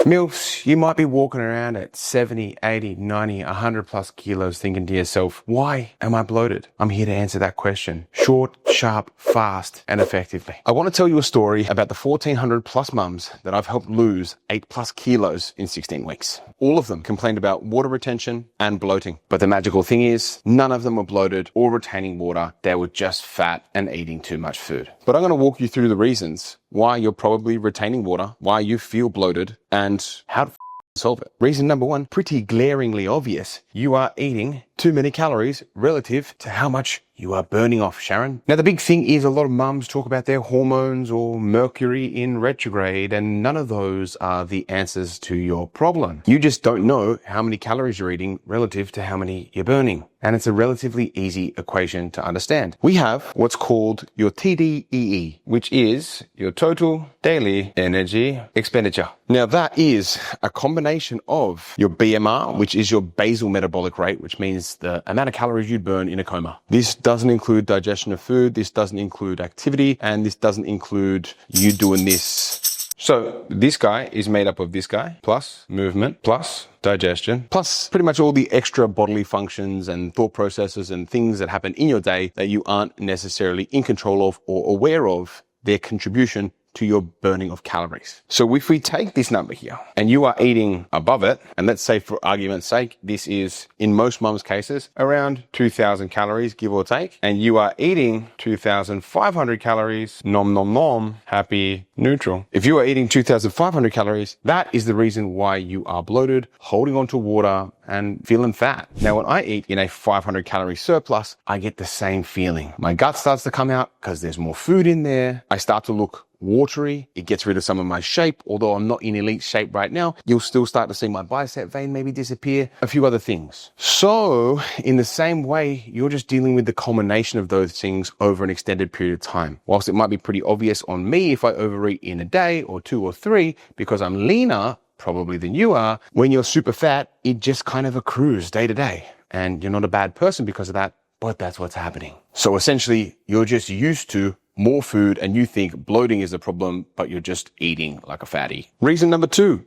MILFs, you might be walking around at 70, 80, 90, 100 plus kilos thinking to yourself, why am I bloated? I'm here to answer that question. Short, sharp, fast, and effectively. I want to tell you a story about the 1,400 plus mums that I've helped lose 8 plus kilos in 16 weeks. All of them complained about water retention and bloating. But the magical thing is, none of them were bloated or retaining water. They were just fat and eating too much food. But I'm going to walk you through the reasons why you're probably retaining water, why you feel bloated, and how to solve it. Reason number one, pretty glaringly obvious. You are eating too many calories relative to how much you are burning off, Sharon. Now, the big thing is a lot of mums talk about their hormones or Mercury in retrograde, and none of those are the answers to your problem. You just don't know how many calories you're eating relative to how many you're burning. And it's a relatively easy equation to understand. We have what's called your TDEE, which is your total daily energy expenditure. Now, that is a combination of your BMR, which is your basal metabolic rate, which means the amount of calories you'd burn in a coma. This doesn't include digestion of food, this doesn't include activity, and this doesn't include you doing this. So this guy is made up of this guy, plus movement, plus digestion, plus pretty much all the extra bodily functions and thought processes and things that happen in your day that you aren't necessarily in control of or aware of their contribution to your burning of calories. So if we take this number here and you are eating above it, and let's say for argument's sake, this is in most mums' cases around 2,000 calories, give or take, and you are eating 2,500 calories, nom nom nom, happy, neutral. If you are eating 2,500 calories, that is the reason why you are bloated, holding on to water, and feeling fat. Now, when I eat in a 500 calorie surplus, I get the same feeling. My gut starts to come out because there's more food in there. I start to look watery. It gets rid of some of my shape. Although I'm not in elite shape right now, you'll still start to see my bicep vein maybe disappear, a few other things. So in the same way, you're just dealing with the culmination of those things over an extended period of time. Whilst it might be pretty obvious on me if I overeat in a day or 2 or 3 because I'm leaner probably than you are, when you're super fat, it just kind of accrues day to day. And you're not a bad person because of that, but that's what's happening. So essentially, you're just used to more food and you think bloating is a problem, but you're just eating like a fatty. Reason number 2,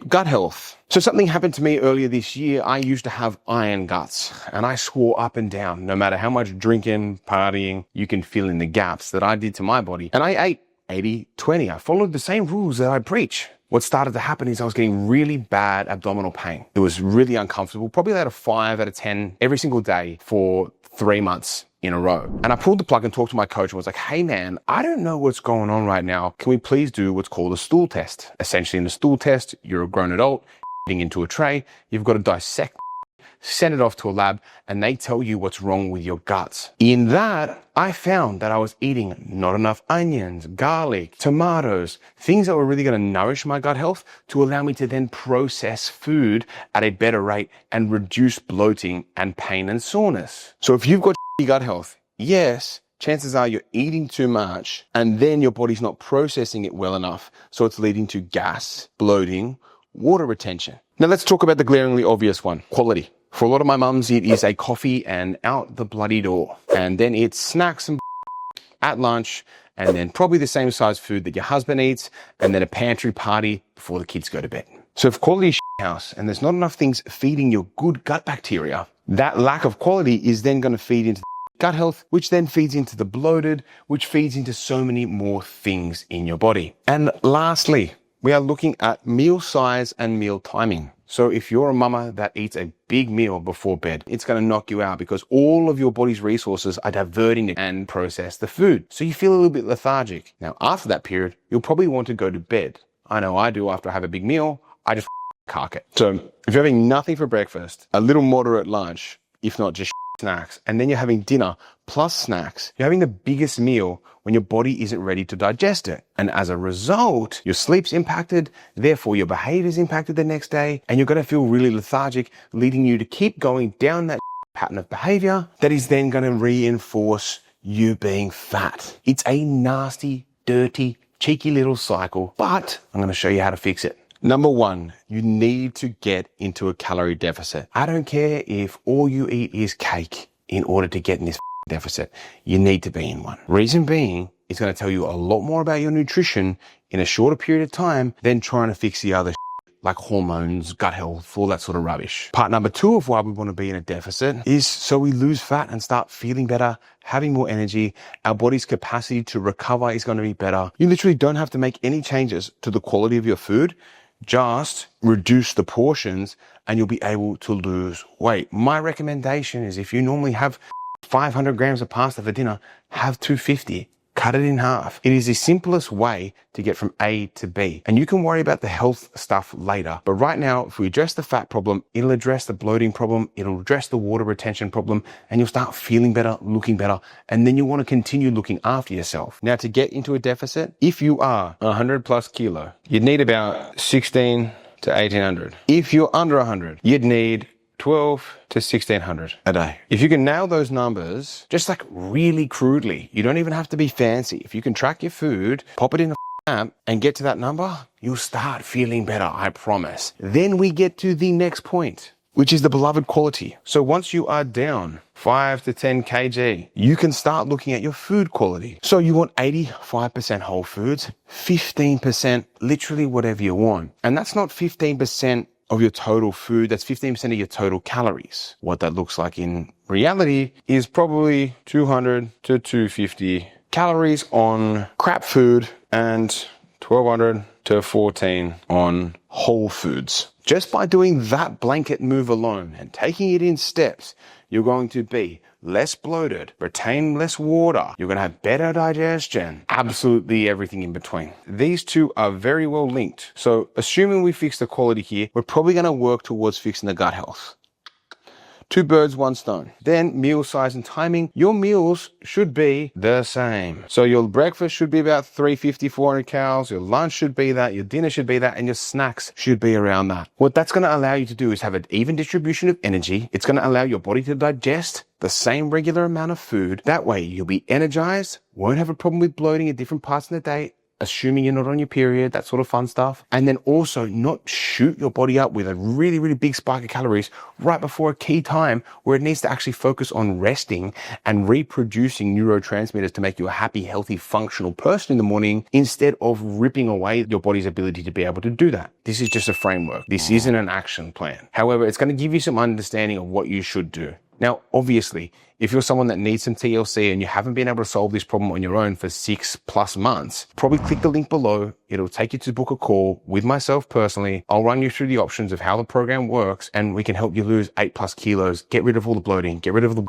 gut health. So something happened to me earlier this year. I used to have iron guts and I swore up and down, no matter how much drinking, partying, you can fill in the gaps that I did to my body. And I ate 80-20. I followed the same rules that I preach. What started to happen is I was getting really bad abdominal pain. It was really uncomfortable, probably out of 5 out of 10 every single day for 3 months in a row. And I pulled the plug and talked to my coach and was like, hey man, I don't know what's going on right now. Can we please do what's called a stool test? Essentially in a stool test, you're a grown adult, into a tray, you've got to dissect, send it off to a lab, and they tell you what's wrong with your guts. In that, I found that I was eating not enough onions, garlic, tomatoes, things that were really going to nourish my gut health to allow me to then process food at a better rate and reduce bloating and pain and soreness. So if you've got gut health, yes, chances are you're eating too much and then your body's not processing it well enough. So it's leading to gas, bloating, water retention. Now let's talk about the glaringly obvious one, quality. For a lot of my mums, it is a coffee and out the bloody door. And then it's snacks and at lunch, and then probably the same size food that your husband eats, and then a pantry party before the kids go to bed. So if quality is house and there's not enough things feeding your good gut bacteria, that lack of quality is then going to feed into gut health, which then feeds into the bloated, which feeds into so many more things in your body. And lastly, we are looking at meal size and meal timing. So if you're a mama that eats a big meal before bed, it's going to knock you out because all of your body's resources are diverting it and process the food. So you feel a little bit lethargic. Now, after that period, you'll probably want to go to bed. I know I do after I have a big meal. I just cark it. So if you're having nothing for breakfast, a little moderate lunch, if not just snacks, and then you're having dinner plus snacks, you're having the biggest meal when your body isn't ready to digest it. And as a result, your sleep's impacted, therefore your behavior's impacted the next day, and you're going to feel really lethargic, leading you to keep going down that pattern of behavior that is then going to reinforce you being fat. It's a nasty, dirty, cheeky little cycle, but I'm going to show you how to fix it. Number 1, you need to get into a calorie deficit. I don't care if all you eat is cake in order to get in this deficit. You need to be in one. Reason being, it's going to tell you a lot more about your nutrition in a shorter period of time than trying to fix the other. like hormones, gut health, all that sort of rubbish. Part number 2 of why we want to be in a deficit is so we lose fat and start feeling better, having more energy. Our body's capacity to recover is going to be better. You literally don't have to make any changes to the quality of your food. Just reduce the portions and you'll be able to lose weight. My recommendation is if you normally have 500 grams of pasta for dinner, have 250. Cut it in half. It is the simplest way to get from A to B. And you can worry about the health stuff later. But right now, if we address the fat problem, it'll address the bloating problem, it'll address the water retention problem, and you'll start feeling better, looking better, and then you want to continue looking after yourself. Now, to get into a deficit, if you are 100 plus kilo, you'd need about 16 to 1800. If you're under 100, you'd need 12 to 1600 a day. If you can nail those numbers, just like really crudely, you don't even have to be fancy. If you can track your food, pop it in a app and get to that number, you'll start feeling better, I promise. Then we get to the next point, which is the beloved quality. So once you are down 5 to 10 kg, you can start looking at your food quality. So you want 85% whole foods, 15% literally whatever you want. And that's not 15% of your total food, that's 15% of your total calories. What that looks like in reality is probably 200 to 250 calories on crap food and 1200 to 14 on whole foods. Just by doing that blanket move alone and taking it in steps, you're going to be less bloated, retain less water, you're going to have better digestion, absolutely everything in between. These two are very well linked. So assuming we fix the quality here, we're probably going to work towards fixing the gut health. 2 birds, 1 stone. Then meal size and timing. Your meals should be the same. So your breakfast should be about 350, 400 calories. Your lunch should be that. Your dinner should be that. And your snacks should be around that. What that's going to allow you to do is have an even distribution of energy. It's going to allow your body to digest the same regular amount of food. That way you'll be energized, won't have a problem with bloating at different parts of the day, assuming you're not on your period, that sort of fun stuff. And then also not shoot your body up with a really, really big spike of calories right before a key time where it needs to actually focus on resting and reproducing neurotransmitters to make you a happy, healthy, functional person in the morning instead of ripping away your body's ability to be able to do that. This is just a framework. This isn't an action plan. However, it's going to give you some understanding of what you should do. Now, obviously, if you're someone that needs some TLC and you haven't been able to solve this problem on your own for 6+ months, probably click the link below. It'll take you to book a call with myself personally. I'll run you through the options of how the program works and we can help you lose 8+ kilos, get rid of all the bloating, get rid of the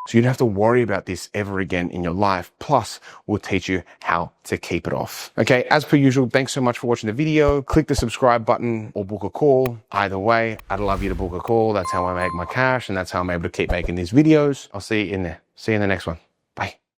so you don't have to worry about this ever again in your life. Plus, we'll teach you how to keep it off. Okay, as per usual, thanks so much for watching the video. Click the subscribe button or book a call. Either way, I'd love you to book a call. That's how I make my cash and that's how I'm able to keep making these videos. I'll see you in there. See you in the next one.